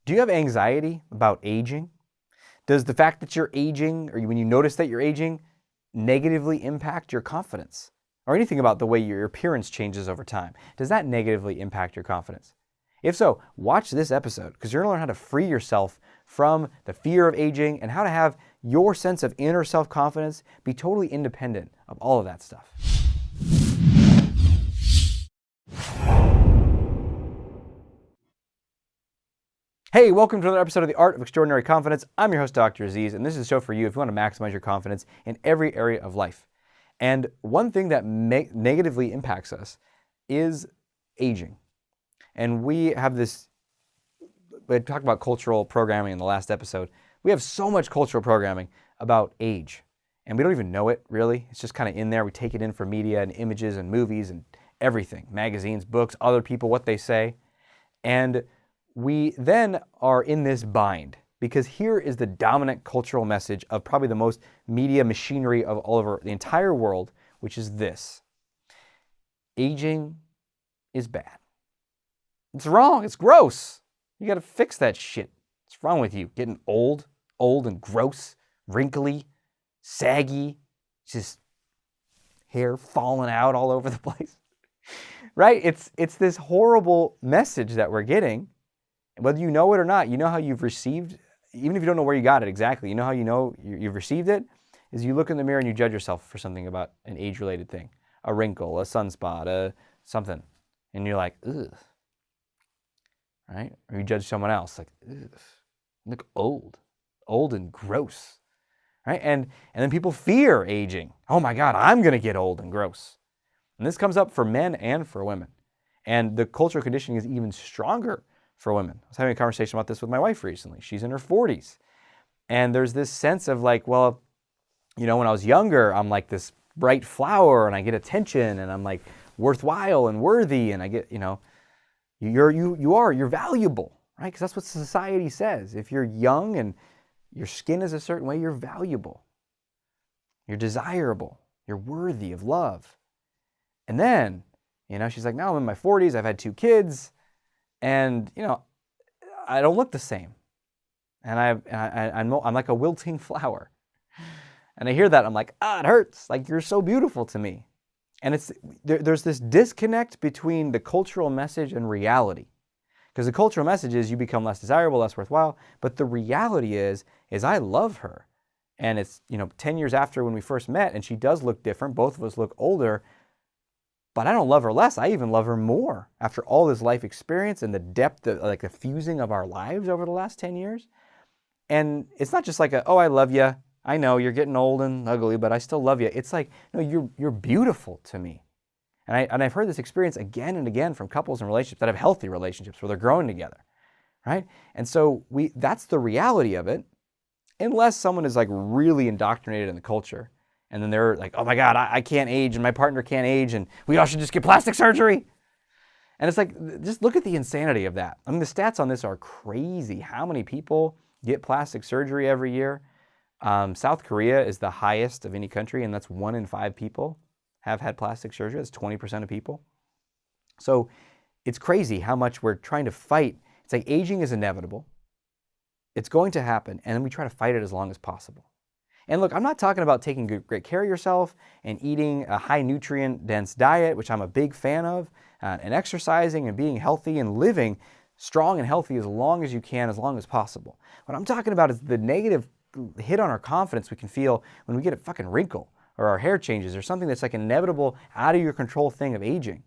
Do you have anxiety about aging? Does the fact that you're aging, or when you notice that you're aging, negatively impact your confidence? Or anything about the way your appearance changes over time? Does that negatively impact your confidence? If so, watch this episode, because you're going to learn how to free yourself from the fear of aging and how to have your sense of inner self-confidence be totally independent of all of that stuff. Hey, welcome to another episode of The Art of Extraordinary Confidence. I'm your host, Dr. Aziz, and this is a show for you if you want to maximize your confidence in every area of life. And one thing that negatively impacts us is aging. And we have this, we talked about cultural programming in the last episode. We have so much cultural programming about age, and we don't even know it, really. It's just kind of in there. We take it in from media and images and movies and everything, magazines, books, other people, what they say. And we then are in this bind, because here is the dominant cultural message of probably the most media machinery of all over the entire world, which is this: aging is bad. It's wrong. It's gross. You got to fix that shit. What's wrong with you? Getting old and gross, wrinkly, saggy, just hair falling out all over the place. Right? It's this horrible message that we're getting. Whether you know it or not, you know how you've received, even if you don't know where you got it exactly, you know you've received it, is you look in the mirror and you judge yourself for something about an age-related thing, a wrinkle, a sunspot, something, and you're like, ugh, right? Or you judge someone else, like, ugh, you look old and gross, right? And then people fear aging. Oh my God, I'm gonna get old and gross. And this comes up for men and for women. And the cultural conditioning is even stronger for women. I was having a conversation about this with my wife recently. She's in her 40s. And there's this sense of like, well, you know, when I was younger, I'm like this bright flower and I get attention and I'm like worthwhile and worthy and I get, you know, you're valuable, right? Because that's what society says. If you're young and your skin is a certain way, you're valuable. You're desirable. You're worthy of love. And then, you know, she's like, now I'm in my 40s, I've had 2 kids, and, you know, I don't look the same. And I'm like a wilting flower. And I hear that, I'm like, it hurts. Like, you're so beautiful to me. And there's this disconnect between the cultural message and reality. Because the cultural message is you become less desirable, less worthwhile. But the reality is I love her. And it's, you know, 10 years after when we first met, and she does look different. Both of us look older. But I don't love her less. I even love her more after all this life experience and the depth of like the fusing of our lives over the last 10 years. And it's not just like I love you. I know you're getting old and ugly, but I still love you. It's like, no, you're beautiful to me. And I've heard this experience again and again from couples and relationships that have healthy relationships where they're growing together, right? And so that's the reality of it, unless someone is like really indoctrinated in the culture. And then they're like, oh my God, I can't age and my partner can't age and we all should just get plastic surgery. And it's like, just look at the insanity of that. I mean, the stats on this are crazy. How many people get plastic surgery every year? South Korea is the highest of any country, and that's 1 in 5 people have had plastic surgery. That's 20% of people. So it's crazy how much we're trying to fight. It's like aging is inevitable. It's going to happen, and then we try to fight it as long as possible. And look, I'm not talking about taking great care of yourself and eating a high nutrient dense diet, which I'm a big fan of, and exercising and being healthy and living strong and healthy as long as you can, as long as possible. What I'm talking about is the negative hit on our confidence we can feel when we get a fucking wrinkle or our hair changes or something that's like an inevitable out of your control thing of aging. And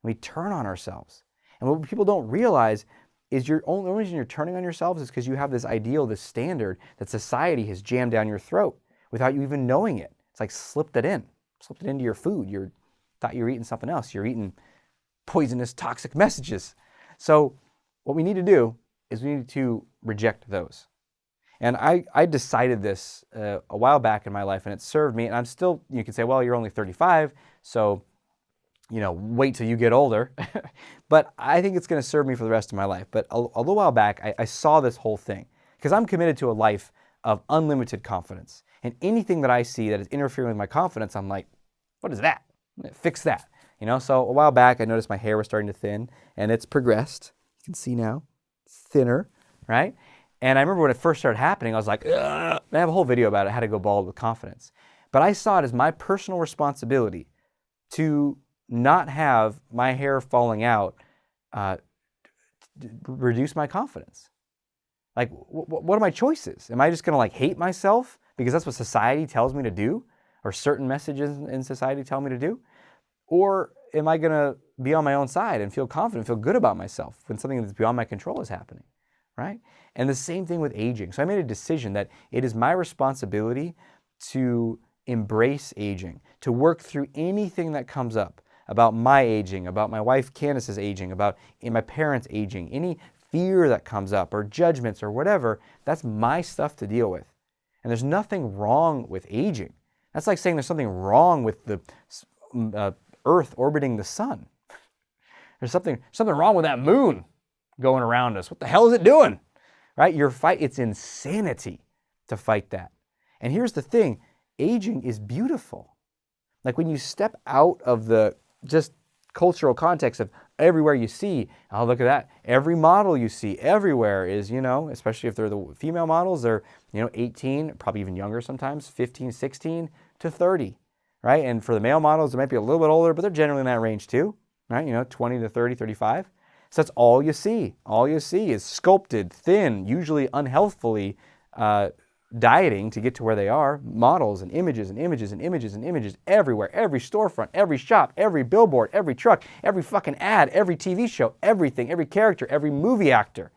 we turn on ourselves. And what people don't realize is the only reason you're turning on yourselves is because you have this ideal, this standard that society has jammed down your throat without you even knowing it. It's like slipped it into your food. You thought you were eating something else. You're eating poisonous, toxic messages. So what we need to do is we need to reject those. And I decided this a while back in my life, and it served me. And I'm still, you can say, well, you're only 35, so wait till you get older. But I think it's going to serve me for the rest of my life. But a little while back, I saw this whole thing because I'm committed to a life of unlimited confidence. And anything that I see that is interfering with my confidence, I'm like, what is that? Fix that. So a while back, I noticed my hair was starting to thin, and it's progressed. You can see now, it's thinner, right? And I remember when it first started happening, I was like, ugh. I have a whole video about it, how to go bald with confidence. But I saw it as my personal responsibility to not have my hair falling out reduce my confidence. Like, what are my choices? Am I just going to like hate myself because that's what society tells me to do, or certain messages in society tell me to do? Or am I going to be on my own side and feel confident, feel good about myself when something that's beyond my control is happening, right? And the same thing with aging. So I made a decision that it is my responsibility to embrace aging, to work through anything that comes up about my aging, about my wife Candace's aging, about my parents' aging, any fear that comes up or judgments or whatever. That's my stuff to deal with. And there's nothing wrong with aging. That's like saying there's something wrong with the Earth orbiting the sun. There's something wrong with that moon going around us. What the hell is it doing? Right? It's insanity to fight that. And here's the thing, aging is beautiful. Like when you step out of the just cultural context of everywhere you see, oh, look at that. Every model you see everywhere is, especially if they're the female models, they're, 18, probably even younger sometimes, 15, 16 to 30, right? And for the male models, they might be a little bit older, but they're generally in that range too, right? 20 to 30, 35. So that's all you see. All you see is sculpted, thin, usually unhealthfully dieting to get to where they are, models and images and images and images and images everywhere, every storefront, every shop, every billboard, every truck, every fucking ad, every TV show, everything, every character, every movie actor.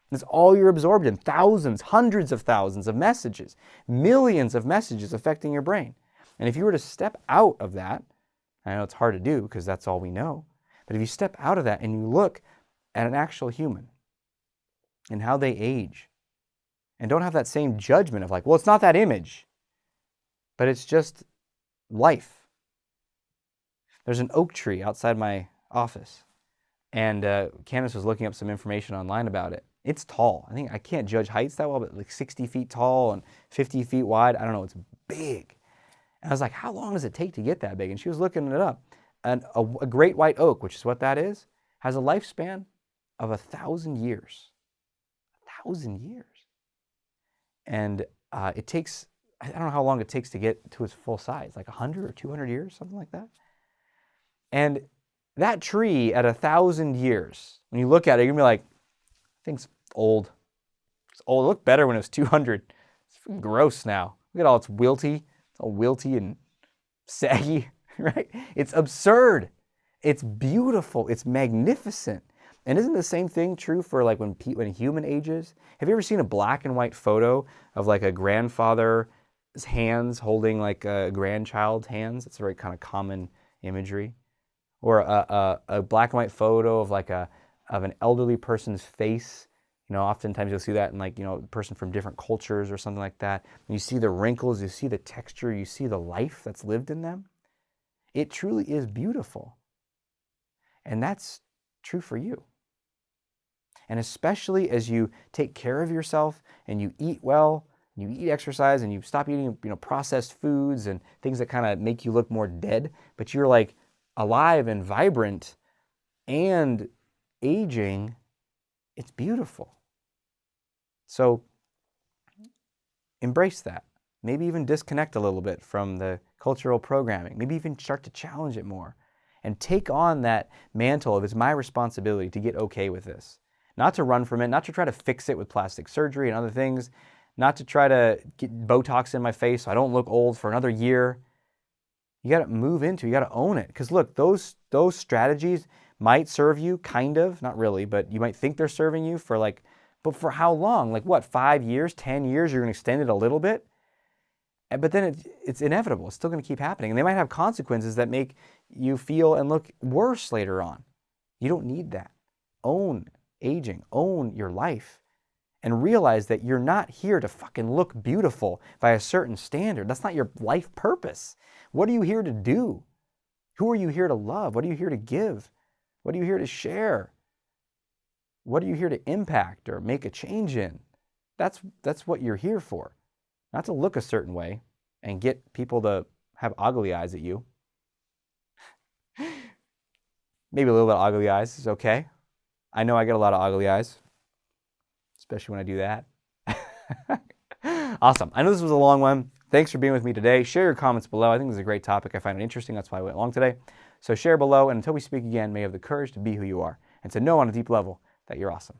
That's all you're absorbed in. Thousands, hundreds of thousands of messages, millions of messages affecting your brain. And if you were to step out of that, I know it's hard to do because that's all we know, but if you step out of that and you look at an actual human and how they age, and don't have that same judgment of like, well, it's not that image, but it's just life. There's an oak tree outside my office, and Candace was looking up some information online about it. It's tall. I can't judge heights that well, but like 60 feet tall and 50 feet wide. I don't know. It's big. And I was like, how long does it take to get that big? And she was looking it up. And a great white oak, which is what that is, has a lifespan of 1,000 years. 1,000 years. And it takes, I don't know how long it takes to get to its full size, like 100 or 200 years, something like that. And that tree at 1,000 years, when you look at it, you're going to be like, I think it's old. It's old. It looked better when it was 200. It's gross now. Look at all it's wilty. It's all wilty and saggy, right? It's absurd. It's beautiful. It's magnificent. And isn't the same thing true for like when a human ages? Have you ever seen a black and white photo of like a grandfather's hands holding like a grandchild's hands? It's a very kind of common imagery. Or a black and white photo of like of an elderly person's face. Oftentimes you'll see that in like, a person from different cultures or something like that. And you see the wrinkles, you see the texture, you see the life that's lived in them. It truly is beautiful. And that's true for you. And especially as you take care of yourself and you eat well, you eat exercise and you stop eating, processed foods and things that kind of make you look more dead, but you're like alive and vibrant and aging, it's beautiful. So embrace that. Maybe even disconnect a little bit from the cultural programming. Maybe even start to challenge it more and take on that mantle of it's my responsibility to get okay with this. Not to run from it, not to try to fix it with plastic surgery and other things, not to try to get Botox in my face so I don't look old for another year. You got to move into, you got to own it. Because look, those strategies might serve you, kind of, not really, but you might think they're serving you for like, but for how long? Like what, 5 years, 10 years, you're going to extend it a little bit? But then it's inevitable. It's still going to keep happening. And they might have consequences that make you feel and look worse later on. You don't need that. Own aging, own your life, and realize that you're not here to fucking look beautiful by a certain standard. That's not your life purpose. What are you here to do? Who are you here to love? What are you here to give? What are you here to share? What are you here to impact or make a change in? That's what you're here for. Not to look a certain way and get people to have ugly eyes at you. Maybe a little bit of ugly eyes is okay. I know I get a lot of ugly eyes. especially when I do that. Awesome. I know this was a long one. Thanks for being with me today. Share your comments below. I think this is a great topic. I find it interesting. That's why I went along today. So share below, and until we speak again, may you have the courage to be who you are and to know on a deep level that you're awesome.